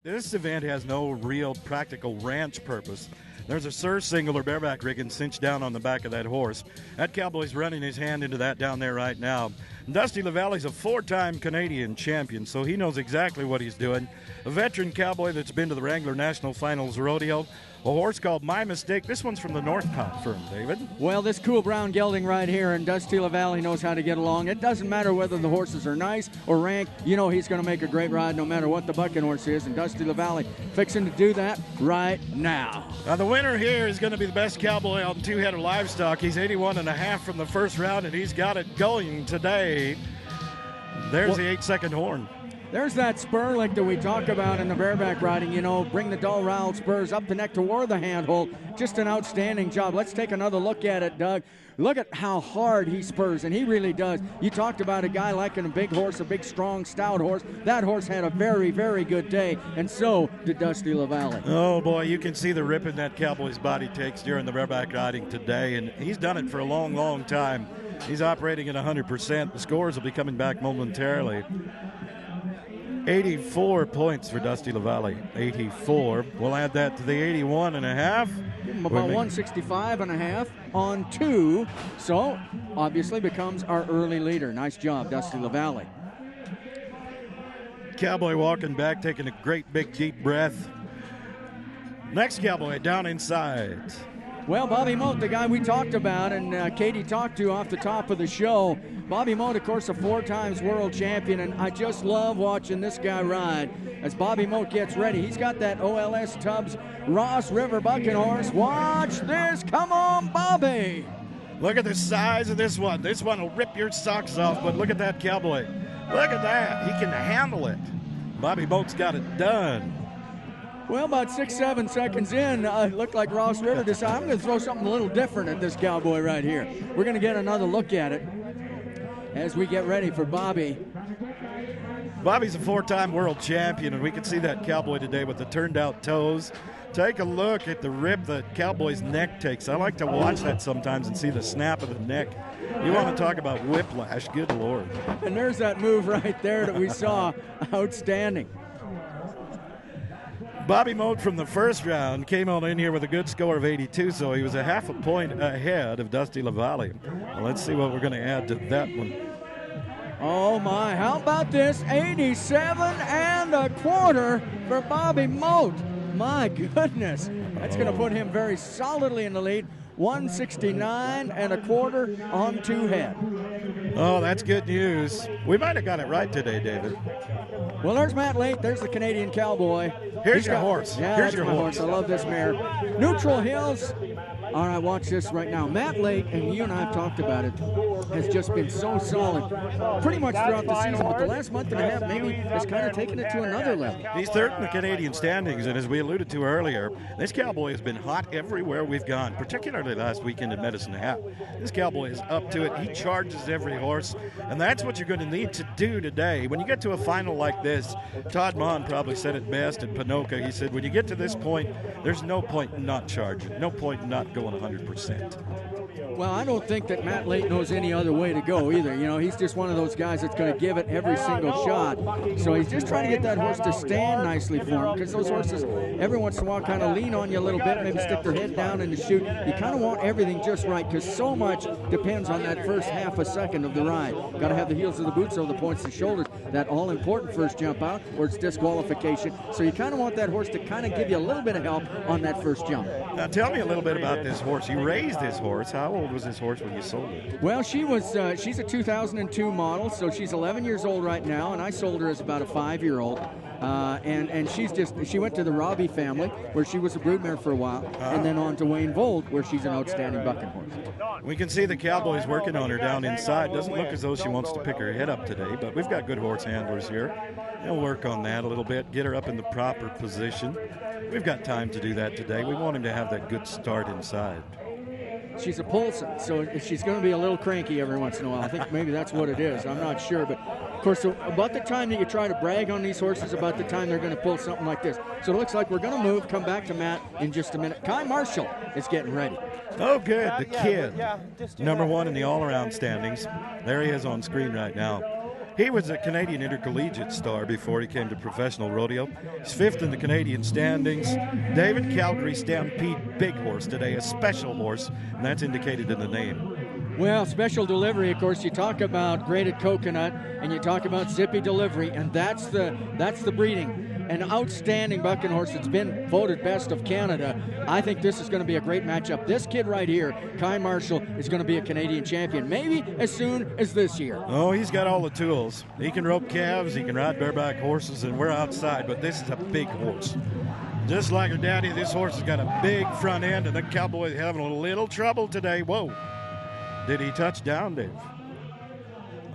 This event has no real practical ranch purpose. There's a surge single or bareback rigging cinched down on the back of that horse. That cowboy's running his hand into that down there right now. Dusty Lavallee's a 4-time Canadian champion, so he knows exactly what he's doing. A veteran cowboy that's been to the Wrangler National Finals Rodeo. A horse called My Mistake. This one's from the Northcott firm, David. Well, this cool brown gelding right here, and Dusty Lavallee knows how to get along. It doesn't matter whether the horses are nice or rank. You know he's going to make a great ride no matter what the bucking horse is, and Dusty Lavallee fixing to do that right now. Now, the winner here is going to be the best cowboy on two-headed livestock. He's 81.5 from the first round, and he's got it going today. There's the 8-second horn. There's that spur like that we talk about in the bareback riding, you know, bring the dull roweled spurs up the neck toward the handhold. Just an outstanding job. Let's take another look at it, Doug. Look at how hard he spurs, and he really does. You talked about a guy liking a big horse, a big, strong, stout horse. That horse had a very, very good day, and so did Dusty Lavallee. Oh, boy, you can see the ripping that cowboy's body takes during the bareback riding today, and he's done it for a long, long time. He's operating at 100%. The scores will be coming back momentarily. 84 points for Dusty Lavallee. 84. We'll add that to the 81.5. Give him about 165.5 on 2. So, obviously becomes our early leader. Nice job, Dusty Lavallee. Cowboy walking back, taking a great big deep breath. Next cowboy down inside. Well, Bobby Mote, the guy we talked about and Katie talked to off the top of the show. Bobby Mote, of course, a 4-time world champion, and I just love watching this guy ride as Bobby Mote gets ready. He's got that OLS Tubbs Ross River bucking horse. Watch this. Come on, Bobby. Look at the size of this one. This one will rip your socks off, but look at that cowboy. Look at that. He can handle it. Bobby Mote's got it done. Well, about 6-7 seconds in, it looked like Ross River decided, I'm going to throw something a little different at this cowboy right here. We're going to get another look at it as we get ready for Bobby. Bobby's a 4-time world champion, and we can see that cowboy today with the turned-out toes. Take a look at the rip the cowboy's neck takes. I like to watch that sometimes and see the snap of the neck. You want to talk about whiplash, good Lord. And there's that move right there that we saw. Outstanding. Bobby Mote from the first round came on in here with a good score of 82, so he was a half a point ahead of Dusty Lavallee. Well, let's see what we're going to add to that one. Oh, my. How about this? 87.25 for Bobby Mote. My goodness. That's going to put him very solidly in the lead. 169.25 on 2 head. Oh, that's good news. We might have got it right today, David. Well, there's Matt Lake. There's the Canadian cowboy. Here's your horse. Yeah, here's your horse. I love this mare. Neutral Hills. All right, watch this right now. Matt Lake, and you and I have talked about it, has just been so solid pretty much throughout the season, but the last month and a half maybe has kind of taken it to another level. He's third in the Canadian standings, and as we alluded to earlier, this cowboy has been hot everywhere we've gone, particularly last weekend in Medicine Hat. This cowboy is up to it. He charges every horse, and that's what you're going to need to do today. When you get to a final like this, Todd Mon probably said it best at Ponoka. He said, when you get to this point, there's no point in not charging, no point in not going 100%. Well, I don't think that Matt Lake knows any other way to go either. You know, he's just one of those guys that's going to give it every single shot. So he's just trying to get that horse to stand nicely for him, because those horses every once in a while kind of lean on you a little bit, maybe stick their head down in the chute. You kind of want everything just right, because so much depends on that first half a second of the ride. Got to have the heels of the boots over the points of the shoulders, that all-important first jump out, or it's disqualification. So you kind of want that horse to kind of give you a little bit of help on that first jump. Now tell me a little bit about this horse. You raised this horse. How old was this horse when you sold it? Well, she's a 2002 model, so she's 11 years old right now, and I sold her as about a 5-year-old. And she went to the Robbie family, where she was a broodmare for a while, and then on to Wayne Vold, where she's an outstanding bucking horse. We can see the cowboys working on her down inside. Doesn't look as though she wants to pick her head up today, but we've got good horse handlers here. They'll work on that a little bit, get her up in the proper position. We've got time to do that today. We want him to have that good start inside. She's a Poulsen, so she's going to be a little cranky every once in a while. I think maybe that's what it is. I'm not sure, but of course, about the time that you try to brag on these horses, about the time they're going to pull something like this. So it looks like we're going to move, come back to Matt in just a minute. Kai Marshall is getting ready. Oh, good. The kid, number 1 in the all-around standings. There he is on screen right now. He was a Canadian intercollegiate star before he came to professional rodeo. He's 5th in the Canadian standings. David, Calgary Stampede big horse today, a special horse, and that's indicated in the name. Well, special delivery, of course, you talk about grated coconut and you talk about zippy delivery, and that's the breeding. An outstanding bucking horse that's been voted best of Canada. I think this is going to be a great matchup. This kid right here, Kai Marshall, is going to be a Canadian champion, maybe as soon as this year. Oh, he's got all the tools. He can rope calves, he can ride bareback horses, and we're outside, but this is a big horse. Just like her daddy, this horse has got a big front end, and the Cowboy is having a little trouble today. Whoa. Did he touch down, Dave?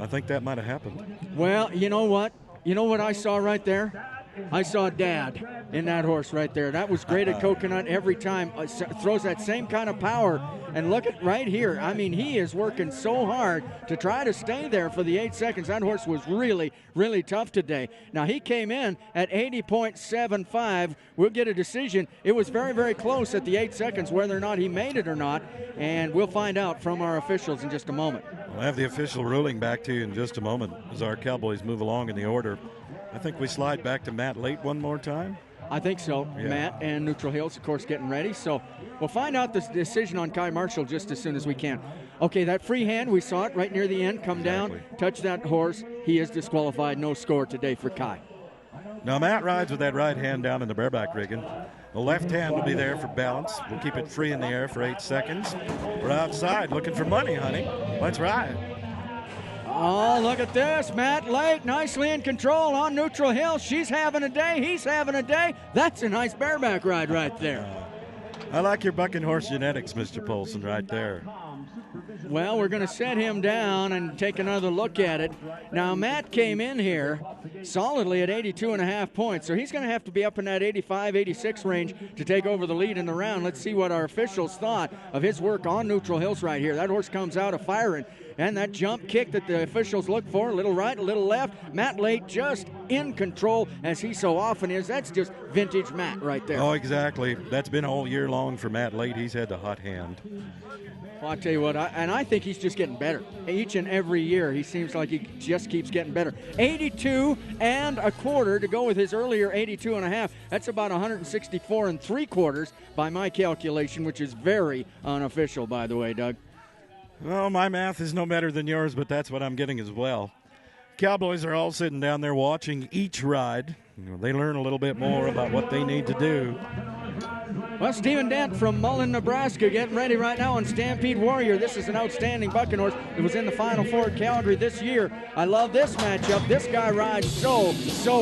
I think that might have happened. Well, you know what? You know what I saw right there? I saw Dad in that horse right there. That was grated coconut every time. Throws that same kind of power. And look at right here. I mean, he is working so hard to try to stay there for the 8 seconds. That horse was really, really tough today. Now, he came in at 80.75. We'll get a decision. It was very, very close at the 8 seconds, whether or not he made it or not. And we'll find out from our officials in just a moment. We'll have the official ruling back to you in just a moment as our Cowboys move along in the order. I think we slide back to Matt Late one more time. I think so. Yeah. Matt and Neutral Hills, of course, getting ready. So we'll find out the decision on Kai Marshall just as soon as we can. Okay, that free hand, we saw it right near the end. Come down, touch that horse. He is disqualified. No score today for Kai. Now, Matt rides with that right hand down in the bareback rigging. The left hand will be there for balance. We'll keep it free in the air for 8 seconds. We're outside looking for money, honey. Let's ride. Oh, look at this. Matt Lake nicely in control on Neutral Hill. She's having a day. He's having a day. That's a nice bareback ride right there. I like your bucking horse genetics, Mr. Polson, right there. Well, we're going to set him down and take another look at it. Now, Matt came in here solidly at 82.5 points, so he's going to have to be up in that 85, 86 range to take over the lead in the round. Let's see what our officials thought of his work on Neutral Hills right here. That horse comes out of firing. And that jump kick that the officials look for, a little right, a little left. Matt Late just in control, as he so often is. That's just vintage Matt right there. Oh, exactly. That's been all year long for Matt Late. He's had the hot hand. Well, I'll tell you what, I think he's just getting better. Each and every year, he seems like he just keeps getting better. 82 and a quarter to go with his earlier 82 and a half. That's about 164 and 3/4 by my calculation, which is very unofficial, by the way, Doug. Well, my math is no better than yours, but that's what I'm getting as well. Cowboys are all sitting down there watching each ride. They learn a little bit more about what they need to do. Well, Stephen Dent from Mullen, Nebraska, getting ready right now on Stampede Warrior. This is an outstanding bucking horse. It was in the Final Four at Calgary this year. I love this matchup. This guy rides so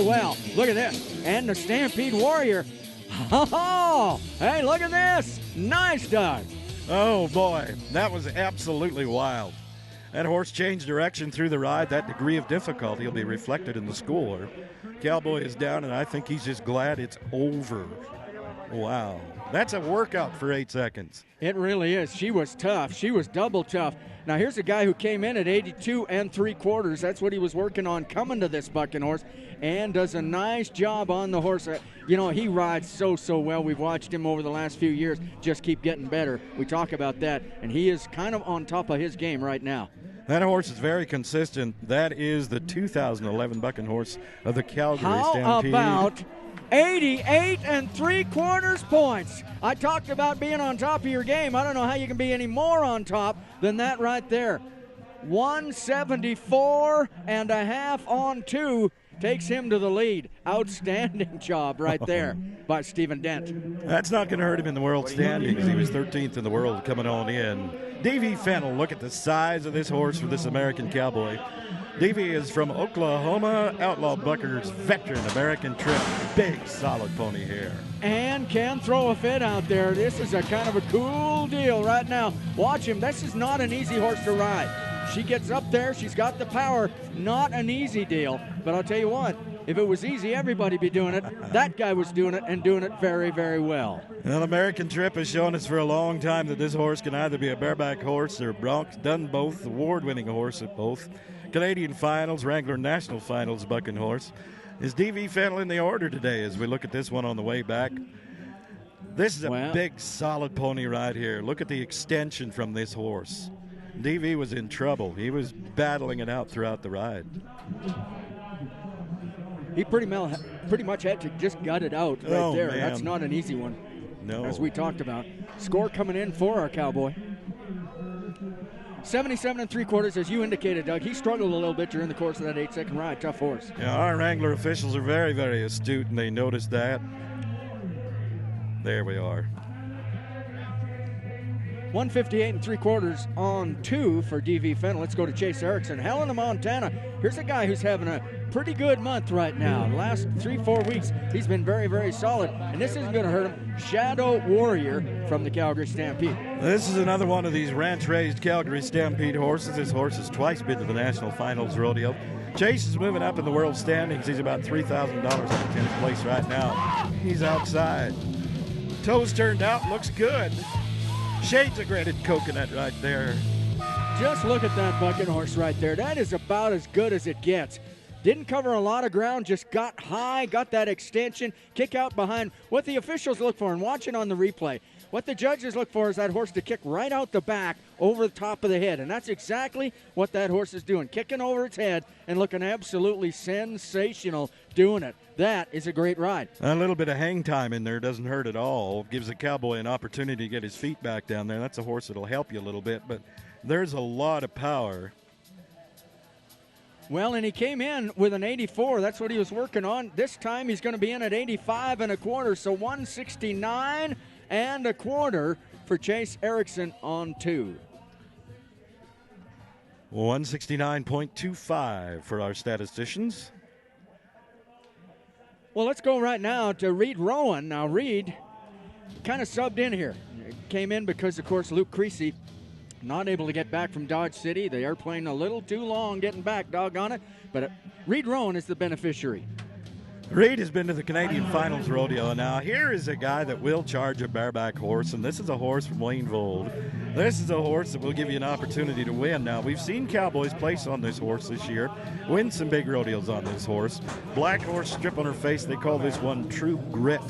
well. Look at this. And the Stampede Warrior. Oh, hey, look at this. Nice, Doug. Oh, boy, that was absolutely wild. That horse changed direction through the ride. That degree of difficulty will be reflected in the score. Cowboy is down, and I think he's just glad it's over. Wow. That's a workout for 8 seconds. It really is. She was tough. She was double tough. Now, here's a guy who came in at 82 and 3/4. That's what he was working on coming to this bucking horse, and does a nice job on the horse. You know, he rides so well. We've watched him over the last few years just keep getting better. We talk about that, and he is kind of on top of his game right now. That horse is very consistent. That is the 2011 bucking horse of the Calgary Stampede. How about 88 and 3/4 points? I talked about being on top of your game. I don't know how you can be any more on top than that right there. 174 and a half on 2 takes him to the lead. Outstanding job right there by Stephen Dent. That's not going to hurt him in the world standings. He was 13th in the world coming on in. Davey Fennell, look at the size of this horse for this American Cowboy. Davey is from Oklahoma, Outlaw Buckers, veteran American Trip, big solid pony hair. And can throw a fit out there. This is a kind of a cool deal right now. Watch him. This is not an easy horse to ride. She gets up there. She's got the power. Not an easy deal. But I'll tell you what, if it was easy, everybody'd be doing it. That guy was doing it and doing it very, very well. Well, American Trip has shown us for a long time that this horse can either be a bareback horse or bronc. Done both. Award-winning horse at both. Canadian finals, Wrangler National finals bucking horse. Is D.V. Fennell in the order today as we look at this one on the way back? This is a big, solid pony right here. Look at the extension from this horse. DV was in trouble. He was battling it out throughout the ride. He pretty much had to just gut it out right there. Man. That's not an easy one. No. As we talked about. Score coming in for our Cowboy. 77 3/4, as you indicated, Doug. He struggled a little bit during the course of that 8-second ride. Tough horse. Yeah, our Wrangler officials are very, very astute, and they noticed that. There we are. 158 3/4 on 2 for DV Fennell. Let's go to Chase Erickson. Helena, Montana. Here's a guy who's having a pretty good month right now. The last 3-4 weeks, he's been very, very solid. And this isn't going to hurt him. Shadow Warrior from the Calgary Stampede. This is another one of these ranch-raised Calgary Stampede horses. This horse has twice been to the National Finals Rodeo. Chase is moving up in the world standings. He's about $3,000 in 10th place right now. He's outside. Toes turned out, looks good. Shades of graded coconut right there. Just look at that bucking horse right there. That is about as good as it gets. Didn't cover a lot of ground, just got high, got that extension, kick out behind. What the officials look for, and watch it on the replay, what the judges look for is that horse to kick right out the back over the top of the head. And that's exactly what that horse is doing, kicking over its head and looking absolutely sensational doing it. That is a great ride. A little bit of hang time in there doesn't hurt at all. Gives the Cowboy an opportunity to get his feet back down there. That's a horse that'll help you a little bit, but there's a lot of power. Well, and he came in with an 84. That's what he was working on. This time he's going to be in at 85 1/4, so 169 1/4 for Chase Erickson on 2. 169.25 for our statisticians. Well, let's go right now to Reed Rowan. Now, Reed kind of subbed in here. Came in because, of course, Luke Creasy not able to get back from Dodge City. The airplane a little too long getting back, doggone it. But Reed Rowan is the beneficiary. Reed has been to the Canadian Finals Rodeo. Now, here is a guy that will charge a bareback horse, and this is a horse from Wayne Vold. This is a horse that will give you an opportunity to win. Now, we've seen Cowboys place on this horse this year, win some big rodeos on this horse. Black horse strip on her face, they call this one True Grit.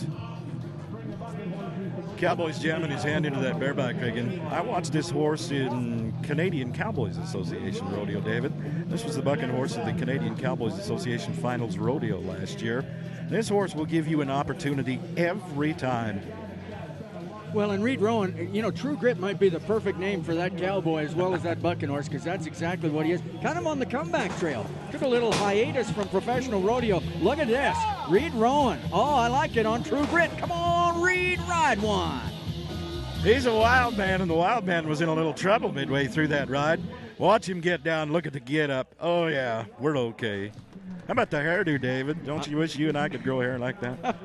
Cowboys jamming his hand into that bareback rigging. I watched this horse in Canadian Cowboys Association Rodeo, David. This was the bucking horse of the Canadian Cowboys Association Finals Rodeo last year. This horse will give you an opportunity every time. Well, and Reed Rowan, you know, True Grit might be the perfect name for that cowboy as well as that bucking horse, because that's exactly what he is. Kind of on the comeback trail. Took a little hiatus from professional rodeo. Look at this. Reed Rowan. Oh, I like it on True Grit. Come on, Reed, ride one. He's a wild man, and the wild man was in a little trouble midway through that ride. Watch him get down. Look at the get up. Oh, yeah, we're okay. How about the hairdo, David? Don't you wish you and I could grow hair like that?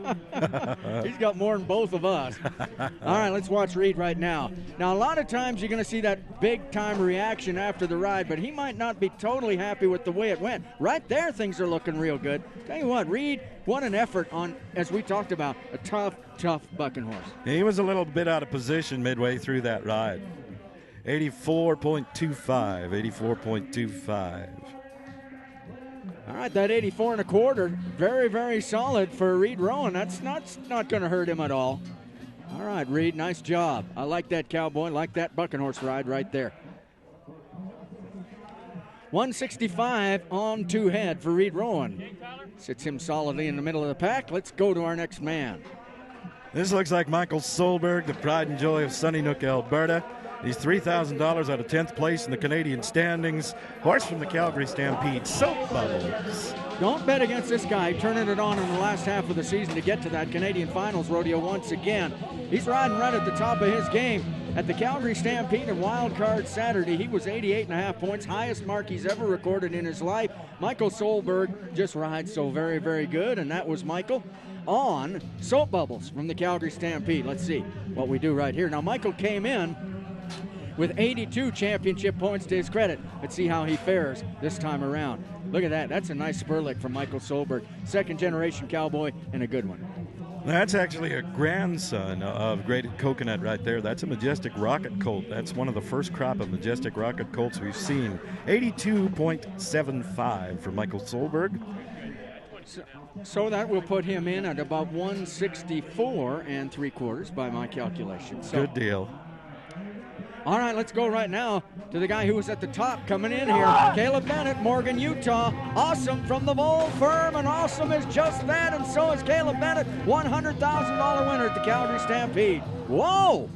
He's got more than both of us. All right, let's watch Reed right now. Now, a lot of times you're going to see that big-time reaction after the ride, but he might not be totally happy with the way it went. Right there, things are looking real good. Tell you what, Reed, what an effort on, as we talked about, a tough bucking horse. He was a little bit out of position midway through that ride. 84.25. All right, that 84 1/4, very, very solid for Reed Rowan. That's not going to hurt him at all. All right, Reed, nice job. I like that cowboy, like that bucking horse ride right there. 165 on 2 head for Reed Rowan. Sits him solidly in the middle of the pack. Let's go to our next man. This looks like Michael Soberg, the pride and joy of Sunny Nook, Alberta. He's $3,000 out of 10th place in the Canadian standings. Horse from the Calgary Stampede, Soap Bubbles. Don't bet against this guy turning it on in the last half of the season to get to that Canadian Finals Rodeo once again. He's riding right at the top of his game. At the Calgary Stampede and Wild Card Saturday, he was 88.5 points, highest mark he's ever recorded in his life. Michael Solberg just rides so very, very good, and that was Michael on Soap Bubbles from the Calgary Stampede. Let's see what we do right here. Now, Michael came in with 82 championship points to his credit. Let's see how he fares this time around. Look at that. That's a nice spur lick from Michael Solberg. Second-generation cowboy and a good one. That's actually a grandson of Graded Coconut right there. That's a Majestic Rocket Colt. That's one of the first crop of Majestic Rocket Colts we've seen. 82.75 for Michael Solberg. So that will put him in at about 164 3/4 by my calculation. So, good deal. All right, let's go right now to the guy who was at the top coming in here. Caleb Bennett, Morgan, Utah. Awesome from the Vol firm, and awesome is just that, and so is Caleb Bennett. $100,000 winner at the Calgary Stampede. Whoa!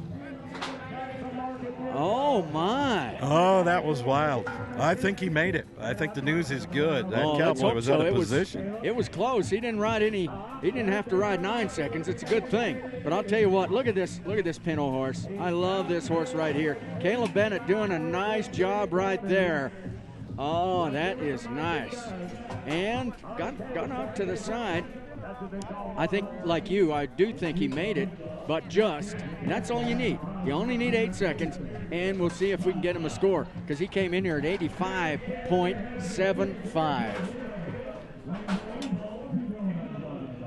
Oh, my. Oh, that was wild. I think he made it. I think the news is good. That cowboy was out of position. It was close. He didn't have to ride 9 seconds. It's a good thing. But I'll tell you what, look at this Pinto horse. I love this horse right here. Caleb Bennett doing a nice job right there. Oh, that is nice. And got out to the side. I think, like you, I do think he made it, but and that's all you need. You only need 8 seconds, and we'll see if we can get him a score, because he came in here at 85.75.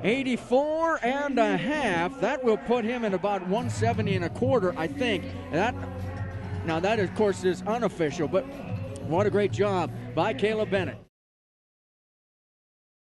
84 and a half. That will put him at about 170 and a quarter, I think. Now that, of course, is unofficial, but what a great job by Caleb Bennett.